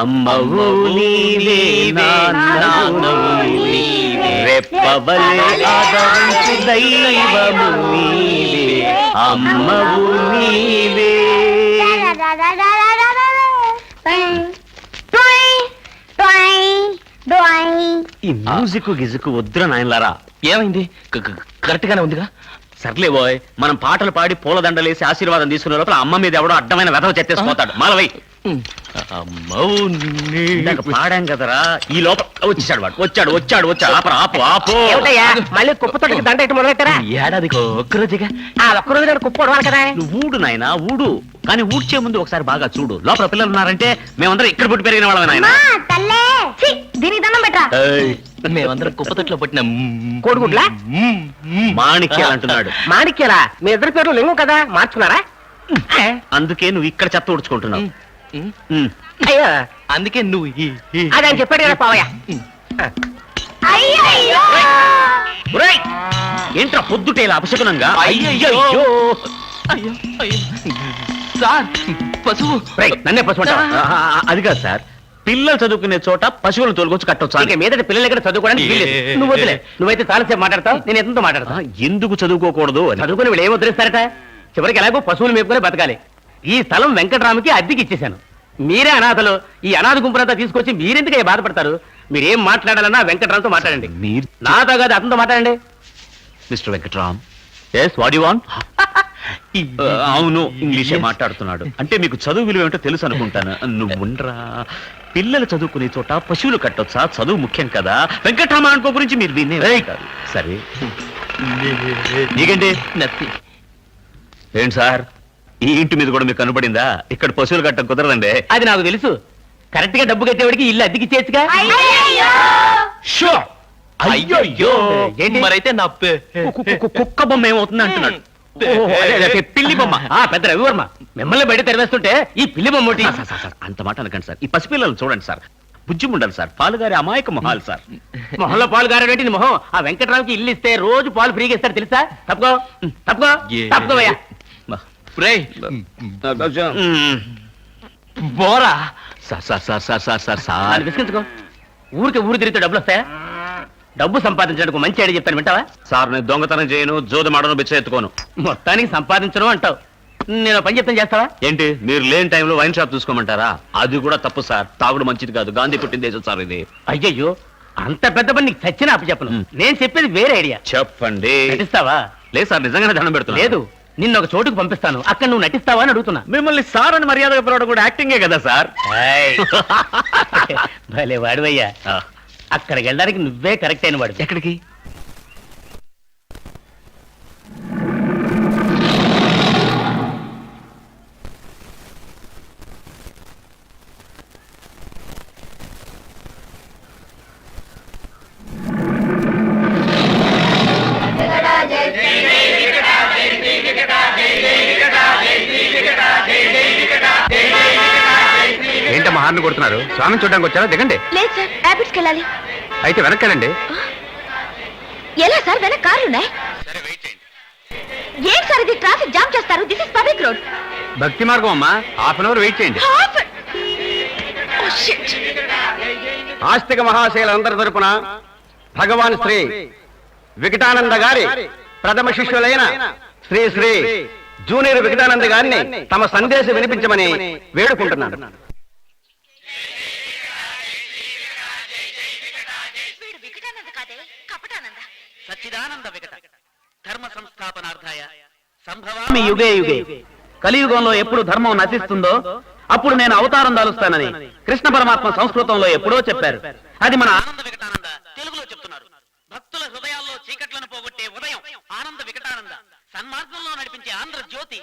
అమ్మవు నీవే నాన్నవు నీవే రెప్పవలే ఆదరించు దైవము నీవే అమ్మవు నీవే. ఈ మ్యూజిక్ గిజుకు వద్దుర నాయనలారా. ఏమైంది? కరెక్ట్ గానే ఉందిగా. సర్లే బోయ్, మనం పాటలు పాడి పూలదండలేసి ఆశీర్వాదం తీసుకునే లోపల అమ్మ మీద ఎవడో అడ్డమైన వెధవ చెత్తేసిపోతాడు. మాలవై పాడాం కదరా, ఈ లోపల వచ్చాడు వాడు. వచ్చాడు వచ్చాడు వచ్చాడు. ఆపు ఆపు. మళ్ళీ కుప్పతోటికి దండ ఇటు మొదలెట్టారా? ఏడాదికి ఒక్కరోజుగా ఆ ఒక్కరోజు కుప్ప కదా. నువ్వు ఊడు నాయనా ఊడు, కానీ ఊడ్చే ముందు ఒకసారి బాగా చూడు. లోపల పిల్లలు ఉన్నారంటే మేమందరం ఇక్కడ పుట్టి పెరిగిన వాళ్ళమే నాయన. దీనికి దండం పెట్టరా. మేమందరం కుప్పతొట్లో పుట్టిన కోడిగుడ్లా మాణిక్యాలు అంటున్నాడు. మాణిక్యాలా? మీ ఇద్దరి పేర్లు లింగం కదా, మార్చుకున్నారా? అందుకే నువ్వు ఇక్కడ చెత్త ఊడ్చుకుంటున్నావు. అయ్యో అందుకే నువ్వు అదే అని చెప్పాడు కదా పావయ్య. ఒరేయ్, ఏంట్రా పొద్దుటేలా అపశకునంగా? అయ్యయ్యో. సార్ పశువు. నన్నే పశువు అంటావా? అది కాదు సార్, పిల్లలు చదువుకునే చోట పశువులను తోలుకొచ్చి కట్టొచ్చు. ఇక మీదట పిల్లలు ఎక్కడ చదువుకోవడానికి వీల్లేదు. నువ్వు వదిలే, నువ్వైతే చాలాసేపు మాట్లాడతావు, నేను ఎంతో మాట్లాడతా. ఎందుకు చదువుకోకూడదు అని. చదువుకుని వీళ్ళు ఏం వదిలేస్తారట? చివరికి ఎలాగో పశువులు మేపుకొని బతకాలి. ఈ స్థలం వెంకటరామకి అద్దెకి ఇచ్చేశాను. మీరే అనాథలు. ఈ అనాథ గుంపునంతా తీసుకొచ్చి మీరెందుకు బాధపడతారు? మీరేం మాట్లాడాలన్నా వెంకటరామ్తో మాట్లాడండి. నాతో కాదు, అతనితో మాట్లాడండి. Mister Venkatram. Yes, what you want? అవును, ఇంగ్లీషే మాట్లాడుతున్నాడు. అంటే మీకు చదువు విలువ ఏమిటో తెలుసు అనుకుంటాను. నువ్వుండ్రా, పిల్లలు చదువుకునే చోట పశువులు కట్టొచ్చా? చదువు ముఖ్యం కదా. వెంకటరామ అనుకో గురించి మీరు వినే. సరే, నీకండి ఏంటి సార్, ఈ ఇంటి మీద కూడా మీకు కనపడిందా? ఇక్కడ పశువులు కట్టం కుదరదండి. అది నాకు తెలుసు. కరెక్ట్ గా డబ్బు కట్టేవాడికి ఇల్లు అద్దెకి చేర్చుగా. అయ్యో, మరైతే నా కుక్క బొమ్మ ఏమవుతుంది అంటున్నాడు. పిల్లి బొమ్మ. పెద్ద రవివర్మ మిమ్మల్ని బయట తెరవేస్తుంటే ఈ పిల్లి బొమ్మ ఒకటి. అంత మాట అనకండి సార్. ఈ పసిపిల్లలు చూడండి సార్, బుజ్జి ఉండాలి సార్. పాలుగారి అమాయక మొహాలు సార్. మొహంలో పాలు గారేటి మొహం. ఆ వెంకటరావుకి ఇల్లు ఇస్తే రోజు పాలు ఫ్రీగా ఇస్తారు తెలుసా? తప్పుకో తప్పుకో తప్పుకోవయ్యా. బోరా సార్ విసిగించుకో. ఊరికి ఊరు తిరిగితే డబ్బులు వస్తాయా? డబ్బు సంపాదించడానికి మంచి ఐడియా చెప్పాను, వింటావా? సార్, నేను దొంగతనం చేయను, జోదమాడను, బిచ్చ ఎత్తుకోను. మొత్తానికి సంపాదించడం అంటావు. నేను పని చెప్తాను, చేస్తావా? ఏంటి, మీరు లేని టైంలో వైన్ షాప్ చూసుకోమంటారా? అది కూడా తప్పు సార్. తాగుడు మంచిది కాదు. గాంధీ పుట్టిన దేశం సార్ ఇది. అయ్యయ్యో, అంత పెద్ద పని నీకు చచ్చిన అప్పు చెప్పను. నేను చెప్పేది వేరే ఐడియా. చెప్పండి. నటిస్తావా? లేదు సార్, నిజంగానే దండం పెడుతున్నా. లేదు, నిన్న ఒక చోటుకు పంపిస్తాను, అక్కడ నువ్వు నటిస్తావా అని అడుగుతున్నా. మిమ్మల్ని సార్ అని మర్యాదగా పిలవడం కూడా యాక్టింగే కదా సార్. భలే వాడివయ్యా. అక్కడికి వెళ్ళడానికి నువ్వే కరెక్ట్ అయిన వాడు. ఎక్కడికి? ఏంటమ్మా హార్న్ కొడుతున్నారు? స్వామిని చూడడానికి వచ్చారా? దిగండి. లేదు సార్, ర్యాపిడ్స్కి వెళ్ళాలి. అయితే వెనక్కానండి. ఎలా సార్, వెనక కార్లున్నాయి. ఏం సార్ ఇది? ట్రాఫిక్ జామ్ చేస్తారు. This is public road. భక్తి మార్గం అమ్మా, హాఫ్ అన్ అవర్ వెయిట్ చేయండి. ఆస్తిక మహాశైలందరి తరపున భగవాన్ శ్రీ వికటానంద గారి ప్రథమ శిష్యులైన శ్రీ శ్రీ జూనియర్ వికటానంద గారిని తమ సందేశం వినిపించమని వేడుకుంటున్నాను. సచ్చిదానంద వికట ధర్మ సంస్థాపనార్థాయ సంభవామి యుగే యుగే. కలియుగంలో ఎప్పుడు ధర్మం నశిస్తుందో అప్పుడు నేను అవతారం దాలుస్తానని కృష్ణ పరమాత్మ సంస్కృతంలో ఎప్పుడో చెప్పారు. అది మన ఆనంద వికటానంద తెలుగులో చెప్తున్నారు. భక్తుల హృదయాల్లో చీకట్లను పోగొట్టే ఉదయం ఆనంద వికటానంద, సన్మార్గంలో నడిపించే ఆంధ్ర జ్యోతి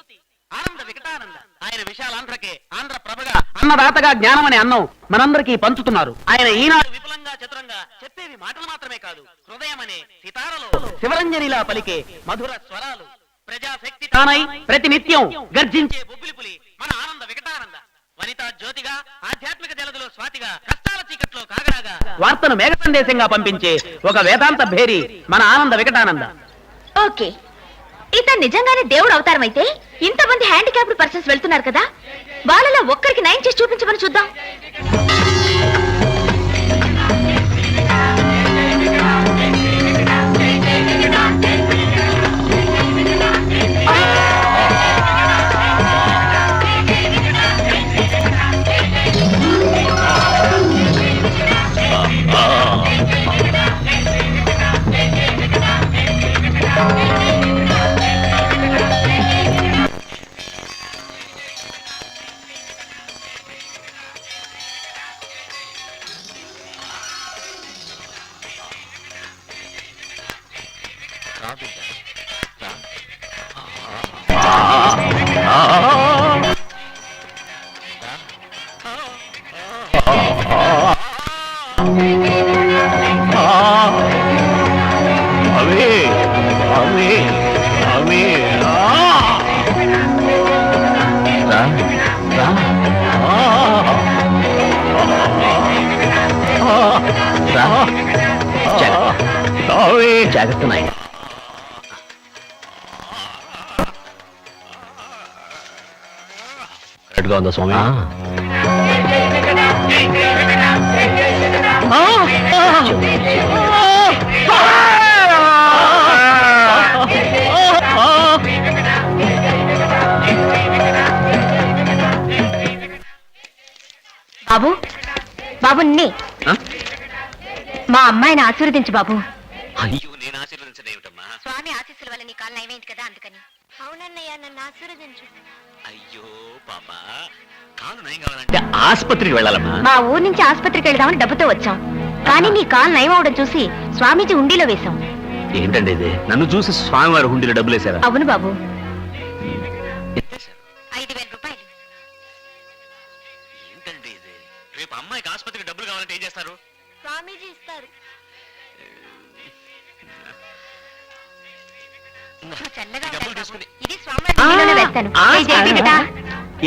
ఆనంద వికటానంద. ఆయన విశాలాంధ్రకే ఆంధ్ర ప్రభగా అన్నదాతగా జ్ఞానం అనే అన్నం మనందరికీ పంచుతున్నారు. ఆయన ఈనాడు విపులంగా చతురంగా చెప్పేవి మాటలు మాత్రమే కాదు, హృదయం అనే సితారలో శివరంజనిలా పలికే మధుర స్వరాలు. ప్రజాశక్తి తానై ప్రతినిత్యం గర్జించే బొబ్బిలిపులి మన ఆనంద వికటానంద. వనితా జ్యోతిగా, ఆధ్యాత్మిక జలదులో స్వాతిగా, కష్టాల చీకట్లో కాగడాగా వార్తను మేఘ సందేశంగా పంపించే ఒక వేదాంత భేరి మన ఆనంద వికటానంద. ఓకే, ఇతను నిజంగానే దేవుడు అవతారం అయితే ఇంతమంది హ్యాండిక్యాప్డ్ పర్సన్స్ వెళ్తున్నారు కదా, వాళ్ళలో ఒక్కరికి నయం చేసి చూపించమని చూద్దాం. అవే అవే అవే రా రా రా అవే జాగ్రత్త నాయన కరెక్ట్గా ఉందా స్వామి బాబు బాబు నీ మా అమ్మాయిని ఆశీర్వదించు బాబు. అయ్యో నేను ఆశీర్వదించదేమిటమ్మా స్వామి ఆశీస్సుల వల్ల నీ కాలు నయమైంది కదా అందుకని. అవునన్నయ్య నన్ను ఆశీర్వదించు. అయ్యో పాపా కాలు నయం కావాలంటే ఆసుపత్రికి వెళ్ళాలమ్మా మా ఊరు నుంచి ఆసుపత్రికి వెళ్దామని డబ్బుతో వచ్చాం, కానీ నీ కాలు నయం అవడం చూసి స్వామీజీ హుండీలో వేశాం. ఏంటండి ఇది నన్ను చూసి స్వామివారి హుండీలో డబ్బులు వేశారా అవును బాబు. 5,000 రూపాయలు. ఏంటండి ఇది రేపు అమ్మాయికి ఆసుపత్రికి డబ్బులు కావాలంటే ఏం చేస్తారు స్వామీజీ ఇస్తారు. చల్లగా డబ్బులు ఉండాలి తీసుకుని. బాబు. ఇది స్వామివారి హుండీలోనే వేస్తాను. ఏ జేబీ బిడ్డ?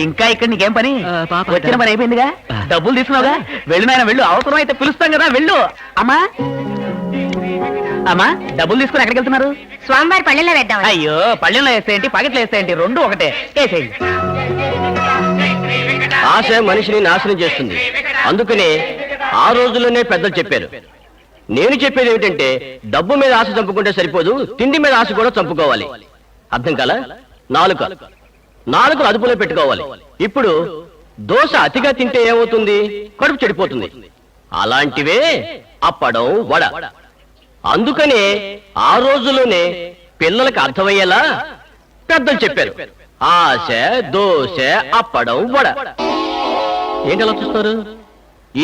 ఇంకా ఇక్కడ నీకేం పని పాప. వచ్చిన పని అయిపోయిందిగా డబ్బులు తీసుకున్నావుగా వెళ్ళు నాయన వెళ్ళు అవసరం అయితే పిలుస్తాం కదా వెళ్ళు అమ్మా అమ్మా డబ్బులు తీసుకుని ఎక్కడికి వెళ్తున్నారు స్వామివారి పళ్ళెల్లో వేద్దాం. అయ్యో పళ్ళెంలో వేస్తాయంటి పాకెట్లో వేస్తాయంటి రెండు ఒకటే వేసేయండి ఆశ మనిషిని నాశనం చేస్తుంది. అందుకనే ఆ రోజుల్లోనే పెద్దలు చెప్పారు. నేను చెప్పేది ఏమిటంటే డబ్బు మీద ఆశ చంపుకుంటే సరిపోదు, తిండి మీద ఆశ కూడా చంపుకోవాలి. అర్థం కాలా? నాలుకను అదుపులో పెట్టుకోవాలి. ఇప్పుడు దోశ అతిగా తింటే ఏమవుతుంది? కడుపు చెడిపోతుంది. అలాంటివే అప్పడం వడ. అందుకనే ఆ రోజుల్లోనే పిల్లలకు అర్థమయ్యేలా పెద్దలు చెప్పారు. ఆశ దోశ అప్పడం వడ. ఏంటి అలా చూస్తారు?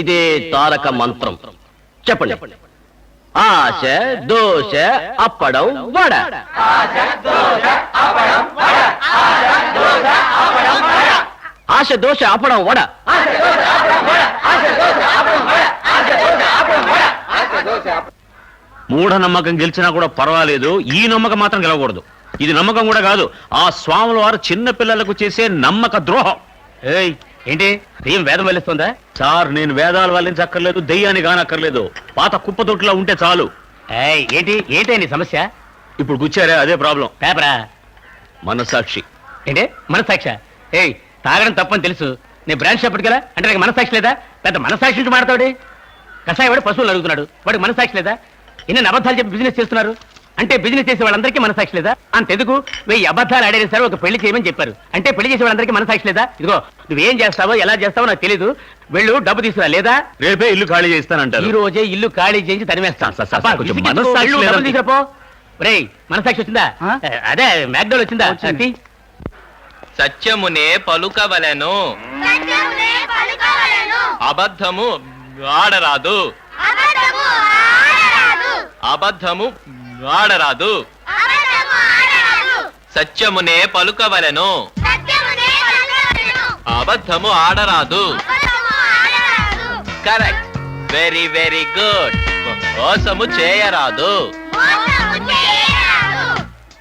ఇదే తారక మంత్రం. చెప్పండి. ఆశ దోశ అప్పడం వడ. ఆశ దోశ అప్పడం వడ. మూఢనమ్మకం గెలిచినా కూడా పర్వాలేదు, ఈ నమ్మకం మాత్రం గెలవకూడదు. ఇది నమ్మకం కూడా కాదు, ఆ స్వాముల వారు చిన్న పిల్లలకు చేసే నమ్మక ద్రోహం. ఏయ్ ఏంటి దెయ్యం వేదం వెళ్ళిస్తుందా సార్ నేను వేదాలు వల్లించక్కర్లేదు, దెయ్యాన్ని కానక్కర్లేదు, పాత కుప్పతొట్టులా ఉంటే చాలు. ఏయ్ ఏంటి నీ సమస్య ఇప్పుడు గుచ్చారే అదే ప్రాబ్లం. పేపరా మనసాక్షి. ఏంటి మనసాక్ష ఏయ్ తాగడం తప్పని తెలుసు, నేను బ్రాంచ్ చెప్పడు కదా అంటే నాకు మనసాక్షి లేదా? పెద్ద మనసాక్షి నుంచి మాడతాడు. కషాయ వాడు పశువులు అడుగుతున్నాడు, వాడికి మనసాక్షి లేదా? ఇన్ని అబద్ధాలు చెప్పి బిజినెస్ చేస్తున్నారు అంటే బిజినెస్ చేసే వాళ్ళందరికీ మనసాక్షి లేదా? అంతెందుకు 1000 అబద్ధాలు ఆడేది సరే ఒక పెళ్లి చేయమని చెప్పారు అంటే పెళ్లి చేసే వాళ్ళందరికీ మనసాక్షి లేదా? ఇదిగో నువ్వేం చేస్తావో ఎలా చేస్తావో నాకు తెలీదు, వెళ్ళు డబ్బు తీసుకురా లేదా రేపే ఇల్లు ఖాళీ చేస్తానంటారు. ఈ రోజే ఇల్లు ఖాళీ చేయించి తరిమేస్తాను. సార్, సార్, సార్, కొంచెం మనస్సాక్షి లేదంటే- తీసుకురాపో. రేయ్ మనసాక్షి వచ్చిందా? అదే మ్యాక్డోల్ వచ్చిందా? తీ. సత్యమునే పలుకవలెను, అబద్ధము ఆడరాదు, అబద్ధము ఆడరాదు. సత్యమునే పలుకవలెను, అబద్ధము ఆడరాదు. Correct, very very good. మోసము చేయరాదు.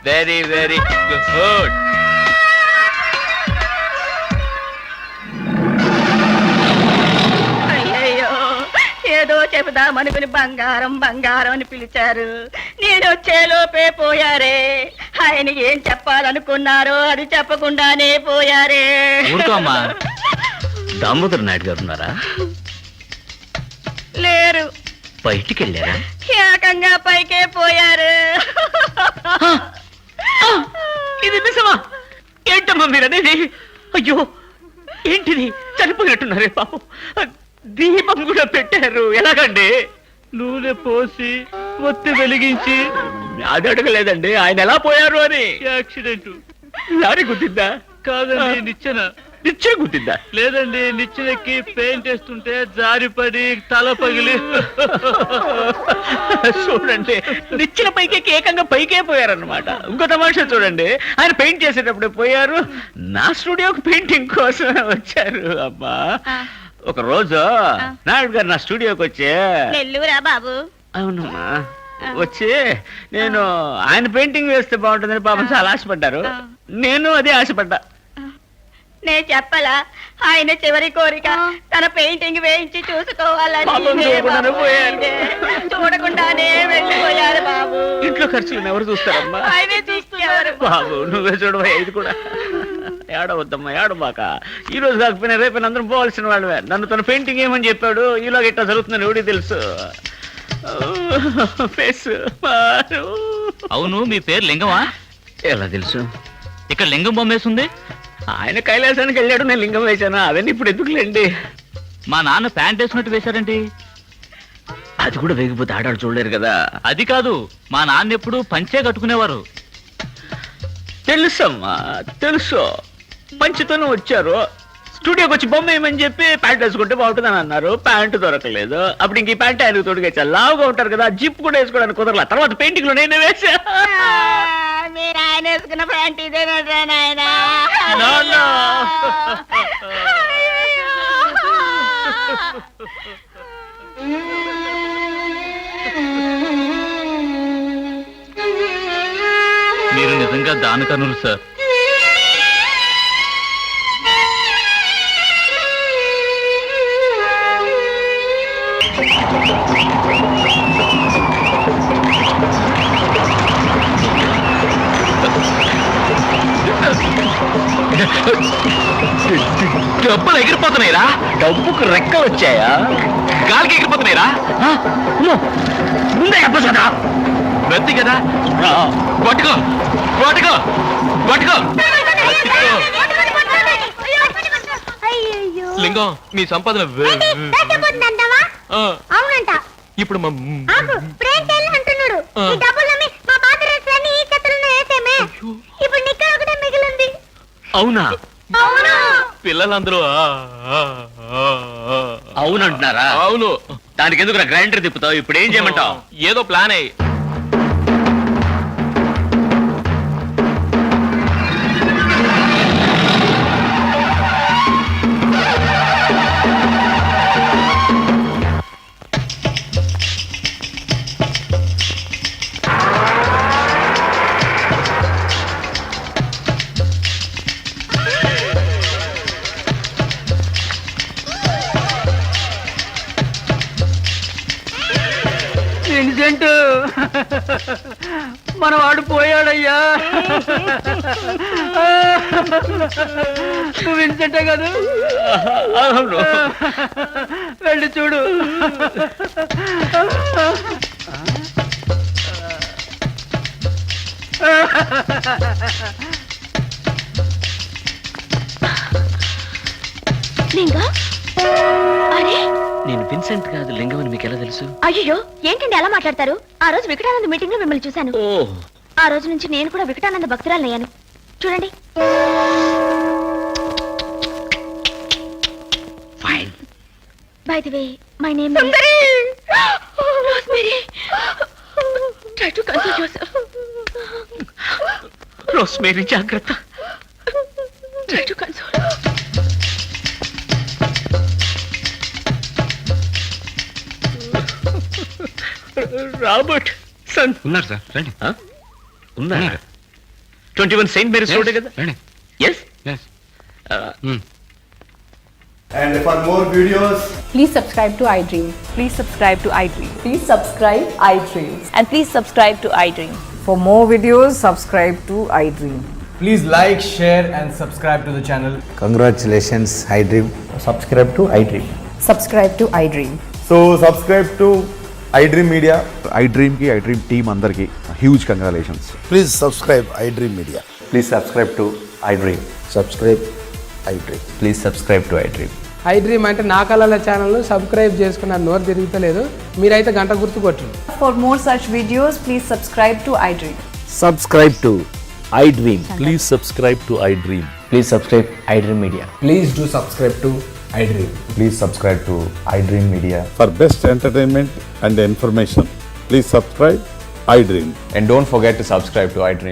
Very very good. ఏదో చెబుదామనుకుని బంగారం బంగారం అని పిలిచారు, నేను వచ్చేలోపే పోయారే. ఆయన ఏం చెప్పాలనుకున్నారో అది చెప్పకుండానే పోయారే. ఊరుకోమ్మా. దామోదర్ నాయుడు గారు ఉన్నారా? లేరు, బయటికి వెళ్ళారా? ఏకంగా పైకే పోయారు. ఇది నిజమా? ఏంటమ్మా మీరు అనేది? అయ్యో ఏంటిది? చనిపోయినట్టున్నారే పాపం. దీపం కూడా పెట్టారు, ఎలాగండి? నూనె పోసి ఒత్తి వెలిగించి అది అడగలేదండి ఆయన ఎలా పోయారు అని. యాక్సిడెంట్ లారీ గుద్దిందా? కాదండి నిచ్చెన. నిచ్చెన గుద్దిందా? లేదండి, నిచ్చెనెక్కి పెయింట్ వేస్తుంటే జారిపడి తల పగిలి. చూడండి, నిచ్చెన పైకి ఏకంగా పైకే పోయారన్నమాట. ఇంకో తమాషా చూడండి, ఆయన పెయింట్ చేసేటప్పుడే పోయారు, నా స్టూడియోకి పెయింటింగ్ కోసం వచ్చారు. అమ్మా, ఒక రోజు నాయుడు గారు నా స్టూడియోకి వచ్చే, నెల్లూరా బాబు? అవునమ్మా, వచ్చి నేను ఆయన పెయింటింగ్ వేస్తే బాగుంటుందని పాపం చాలా ఆశపడ్డారు. నేను అదే ఆశపడ్డా. నేను చెప్పలా, ఆయన చివరి కోరిక తన పెయింటింగ్ వేయించి చూసుకోవాలని. పాపం చూడకుండానే పోయారు. చూడకుండానే వెళ్ళిపోయారు బాబు. ఇంట్లో ఖర్చులు ఎవరు చూస్తారమ్మా? ఆయనే చూస్తున్నారు బాబు, నువ్వే చూడవా ఇది కూడా. ఏడవద్దమ్మా, ఏడబాక. ఈ రోజు కాకపోయినా రేపైనా అందరం పోవాల్సిన వాళ్ళవే. నన్ను తన పెయింటింగ్ ఏమని చెప్పాడు, ఇలాగ ఇట్లా జరుగుతుందని ఎవడికి తెలుసు. ఫేస్ మారు. అవును, మీ పేరు లింగమా? ఎలా తెలుసు? ఇక్కడ లింగం బొమ్మ వేసింది. ఆయన కైలాసానికి వెళ్ళాడు, నేను లింగం వేశాను. అవన్నీ ఇప్పుడు ఎందుకులేండి. మా నాన్న ప్యాంట్ వేసినట్టు వేశారండి. అది కూడా వేగిపోతే ఆడాడు చూడలేరు కదా. అది కాదు, మా నాన్న ఎప్పుడు పంచే కట్టుకునేవారు. తెలుసమ్మా, తెలుసు. పంచితోనే వచ్చారు. స్టూడియోకి వచ్చి బొమ్మ ఏమని చెప్పి ప్యాంట్ వేసుకుంటే బాగుంటుందని అన్నారు. ప్యాంటు దొరకలేదు. అప్పుడు ఇంక ఈ ప్యాంట్ ఆయనకు తోడుగా లావుగా ఉంటారు కదా, జిప్ కూడా వేసుకోవడానికి కుదరలా. తర్వాత పెయింటింగ్ లో నేనే వేసా. మీరు ఆయన వేసుకున్న ప్యాంట్ ఇదేనట్రా నాయన? మీరు నిజంగా దానకనులు సార్. డబ్బులు ఎగిరిపోతున్నాయిరా. డబ్బుకు రెక్కలు వచ్చాయా? గాలికి ఎగిరిపోతున్నాయిరా. ముందే చెప్పచ్చు కదా. వెత్తి కదా, పట్టుకో పట్టుకో పట్టుకో. లింగం, మీ సంపాదన అవునంట. ఇప్పుడు అంటున్నాడు. ఈ డబ్బులన్నీ మా పాత రేట్లన్నీ ఈ చేతుల్లో వేసేమే. ఇప్పుడు నిక్క ఒకటే మిగిలింది. అవునా? అవును. పిల్లలందరూ అవునంటున్నారా? అవును. దానికి ఎందుకు గ్రైండర్ తిప్పుతావు? ఇప్పుడు ఏం చేయమంటావు? ఏదో ప్లాన్ అయ్యి. విన్సెంట్, మన వాడు పోయాడయ్యా. నువ్వు విన్సెంటే కదా? వెళ్ళి చూడు. లింగా, అరే నేను విన్సెంట్ కాదు, లింగం అని మీకు ఎలా తెలుసు? అయ్యో, ఏంటండి అలా మాట్లాడతారు? ఆ రోజు వికటానంద మీటింగ్ లో మిమ్మల్ని చూశాను. ఓ, ఆ రోజు నుంచి నేను కూడా వికటానంద భక్తురాలయ్యాను. చూడండి. Fine. By the way, my name Rosemary. Try to console yourself. Rosemary, జాగ్రత్త. Try to console. Robertson ఉన్నారు సార్, రండి. ఉన్నారు. 21 సెయింట్ మేరీస్ రోడ్ కదా? రండి. Yes. And for more videos, Please subscribe to iDream. Please subscribe to iDream. Please subscribe iDream. And please subscribe to iDream. For more videos, subscribe to iDream. please like, share and subscribe to the channel. Congratulations, iDream. Subscribe to iDream. Subscribe to iDream. So subscribe to iDream Media. iDream की iDream team अंदर की huge congratulations. Please subscribe iDream Media. Please subscribe to iDream. Subscribe iDream. Please subscribe to iDream. iDream అంటే నా కళల channel subscribe చేసుకున్న నోరు తిరుగుతలేదు. మీరైతే గంట గుర్తు కొట్టండి. For more such videos, please subscribe to iDream. Subscribe to iDream. Please subscribe to iDream. Please subscribe iDream Media. Please do subscribe to iDream. Please subscribe to iDream Media. For best entertainment and information, please subscribe iDream. And don't forget to subscribe to iDream.